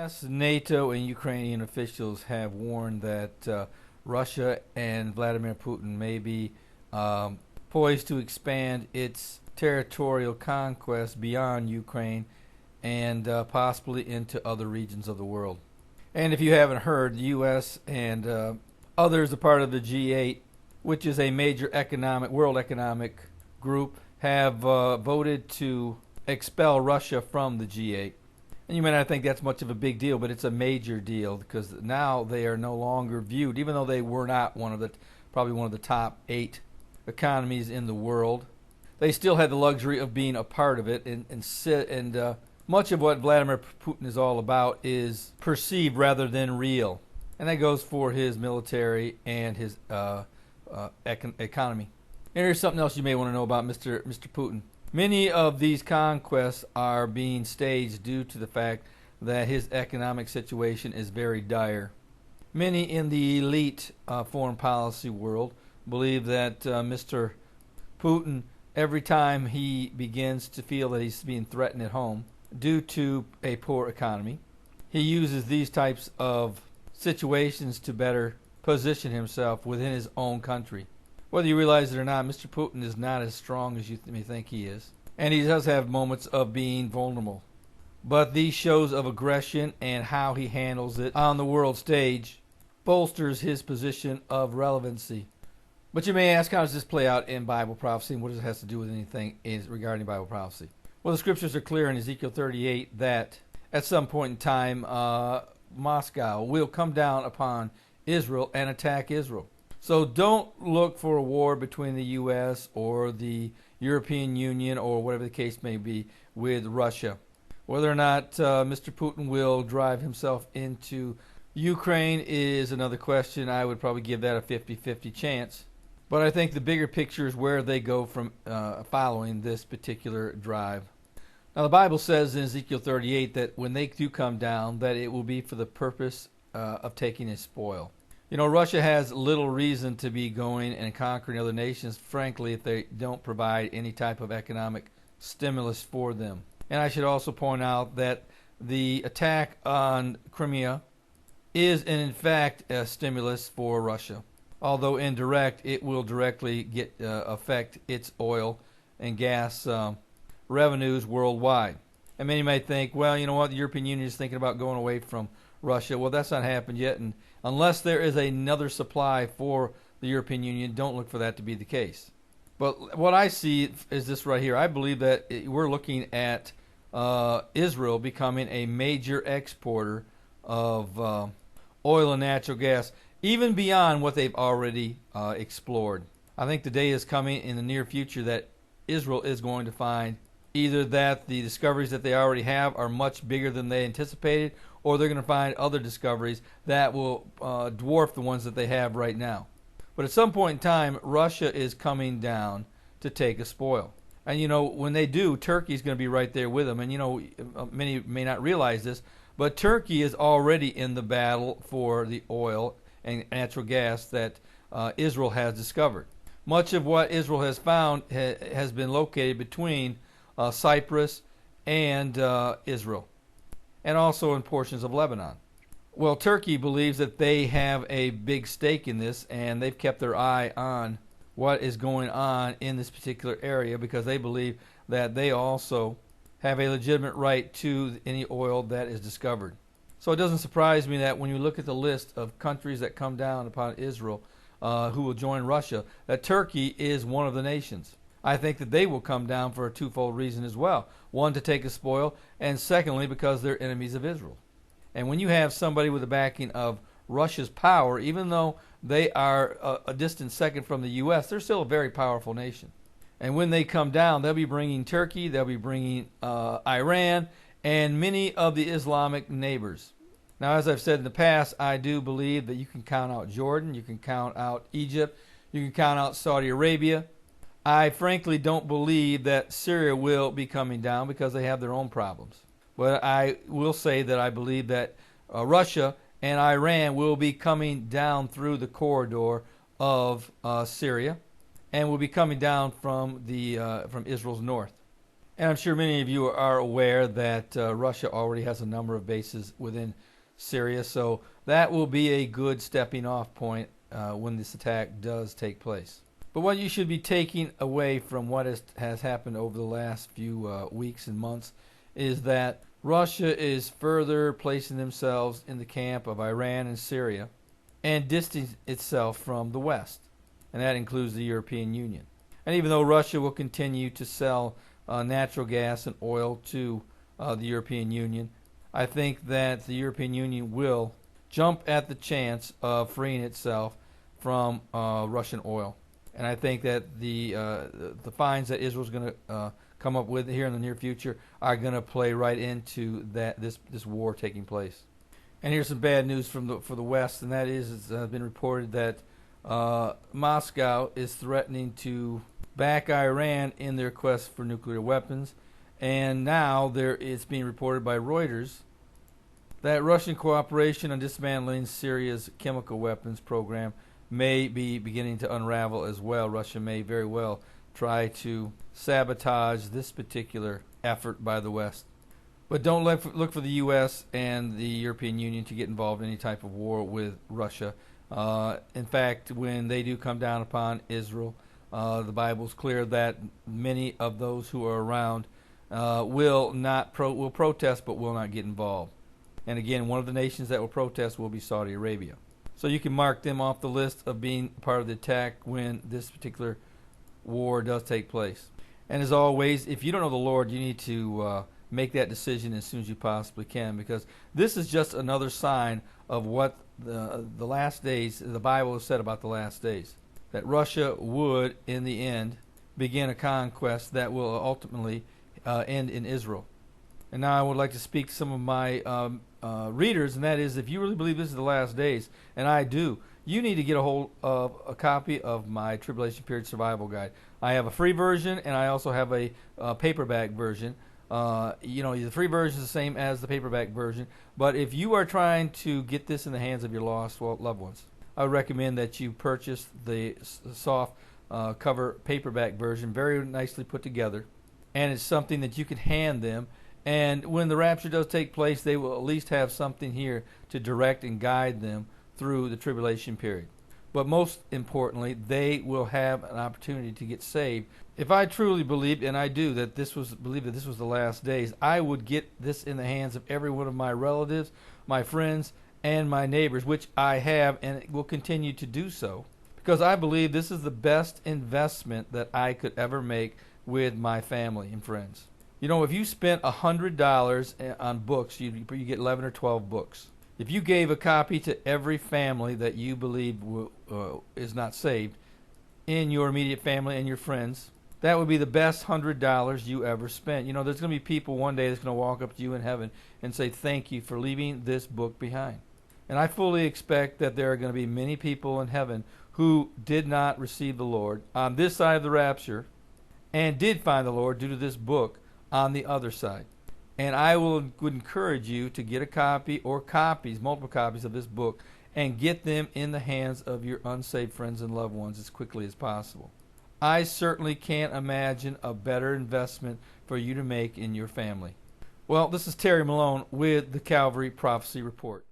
U.S., NATO, and Ukrainian officials have warned that Russia and Vladimir Putin may be poised to expand its territorial conquest beyond Ukraine and possibly into other regions of the world. And if you haven't heard, the U.S. and others, a part of the G8, which is a major world economic group, have voted to expel Russia from the G8. And you may not think that's much of a big deal, but it's a major deal because now they are no longer viewed, even though they were not probably one of the top 8 economies in the world. They still had the luxury of being a part of it, and much of what Vladimir Putin is all about is perceived rather than real, and that goes for his military and his economy. And here's something else you may want to know about Mr. Putin. Many of these conquests are being staged due to the fact that his economic situation is very dire. Many in the elite foreign policy world believe that Mr. Putin, every time he begins to feel that he's being threatened at home due to a poor economy, he uses these types of situations to better position himself within his own country. Whether you realize it or not, Mr. Putin is not as strong as you may think he is. And he does have moments of being vulnerable. But these shows of aggression and how he handles it on the world stage bolsters his position of relevancy. But you may ask, how does this play out in Bible prophecy, and what does it have to do with anything regarding Bible prophecy? Well, the scriptures are clear in Ezekiel 38 that at some point in time, Moscow will come down upon Israel and attack Israel. So don't look for a war between the U.S. or the European Union or whatever the case may be with Russia. Whether or not Mr. Putin will drive himself into Ukraine is another question. I would probably give that a 50-50 chance. But I think the bigger picture is where they go from following this particular drive. Now, the Bible says in Ezekiel 38 that when they do come down, that it will be for the purpose of taking a spoil. You know, Russia has little reason to be going and conquering other nations, frankly, if they don't provide any type of economic stimulus for them. And I should also point out that the attack on Crimea is, in fact, a stimulus for Russia. Although indirect, it will directly affect its oil and gas revenues worldwide. And many may think, well, you know what, the European Union is thinking about going away from Russia. Well, that's not happened yet, and unless there is another supply for the European Union, don't look for that to be the case. But what I see is this right here. I believe that we're looking at Israel becoming a major exporter of oil and natural gas, even beyond what they've already explored. I think the day is coming in the near future that Israel is going to find either that the discoveries that they already have are much bigger than they anticipated, or they're going to find other discoveries that will dwarf the ones that they have right now. But at some point in time, Russia is coming down to take a spoil. And, you know, when they do, Turkey's going to be right there with them. And, you know, many may not realize this, but Turkey is already in the battle for the oil and natural gas that Israel has discovered. Much of what Israel has found has been located between Cyprus and Israel, and also in portions of Lebanon. Well, Turkey believes that they have a big stake in this, and they've kept their eye on what is going on in this particular area because they believe that they also have a legitimate right to any oil that is discovered. So it doesn't surprise me that when you look at the list of countries that come down upon Israel who will join Russia, that Turkey is one of the nations. I think that they will come down for a twofold reason as well. One, to take a spoil, and secondly, because they're enemies of Israel. And when you have somebody with the backing of Russia's power, even though they are a distant second from the U.S., they're still a very powerful nation. And when they come down, they'll be bringing Turkey, they'll be bringing Iran, and many of the Islamic neighbors. Now, as I've said in the past, I do believe that you can count out Jordan, you can count out Egypt, you can count out Saudi Arabia. I frankly don't believe that Syria will be coming down because they have their own problems. But I will say that I believe that Russia and Iran will be coming down through the corridor of Syria and will be coming down from Israel's north. And I'm sure many of you are aware that Russia already has a number of bases within Syria, so that will be a good stepping off point when this attack does take place. But what you should be taking away from what has happened over the last few weeks and months is that Russia is further placing themselves in the camp of Iran and Syria and distancing itself from the West, and that includes the European Union. And even though Russia will continue to sell natural gas and oil to the European Union, I think that the European Union will jump at the chance of freeing itself from Russian oil. And I think that the fines that Israel's going to come up with here in the near future are going to play right into this war taking place. And here's some bad news for the West, and that is it's been reported that Moscow is threatening to back Iran in their quest for nuclear weapons. And now it's being reported by Reuters that Russian cooperation on dismantling Syria's chemical weapons program may be beginning to unravel as well. Russia may very well try to sabotage this particular effort by the West. But don't look for the U.S. and the European Union to get involved in any type of war with Russia. In fact, when they do come down upon Israel, the Bible's clear that many of those who are around will protest but will not get involved. And again, one of the nations that will protest will be Saudi Arabia. So you can mark them off the list of being part of the attack when this particular war does take place. And as always, if you don't know the Lord, you need to make that decision as soon as you possibly can, because this is just another sign of what the last days, the Bible has said about the last days. That Russia would, in the end, begin a conquest that will ultimately end in Israel. And now I would like to speak to some of my readers, and that is, if you really believe this is the last days, and I do, you need to get a hold of a copy of my Tribulation Period Survival Guide. I have a free version, and I also have a paperback version. The free version is the same as the paperback version, but if you are trying to get this in the hands of your lost loved ones, I would recommend that you purchase the soft cover paperback version, very nicely put together, and it's something that you can hand them. And when the rapture does take place, they will at least have something here to direct and guide them through the tribulation period. But most importantly, they will have an opportunity to get saved. If I truly believed, and I do, that this was the last days, I would get this in the hands of every one of my relatives, my friends, and my neighbors, which I have and will continue to do so, because I believe this is the best investment that I could ever make with my family and friends. You know, if you spent $100 on books, you get 11 or 12 books. If you gave a copy to every family that you believe is not saved in your immediate family and your friends, that would be the best $100 you ever spent. You know, there's going to be people one day that's going to walk up to you in heaven and say, thank you for leaving this book behind. And I fully expect that there are going to be many people in heaven who did not receive the Lord on this side of the rapture and did find the Lord due to this book on the other side. And I would encourage you to get a copy or copies, multiple copies of this book, and get them in the hands of your unsaved friends and loved ones as quickly as possible. I certainly can't imagine a better investment for you to make in your family. Well, this is Terry Malone with the Calvary Prophecy Report.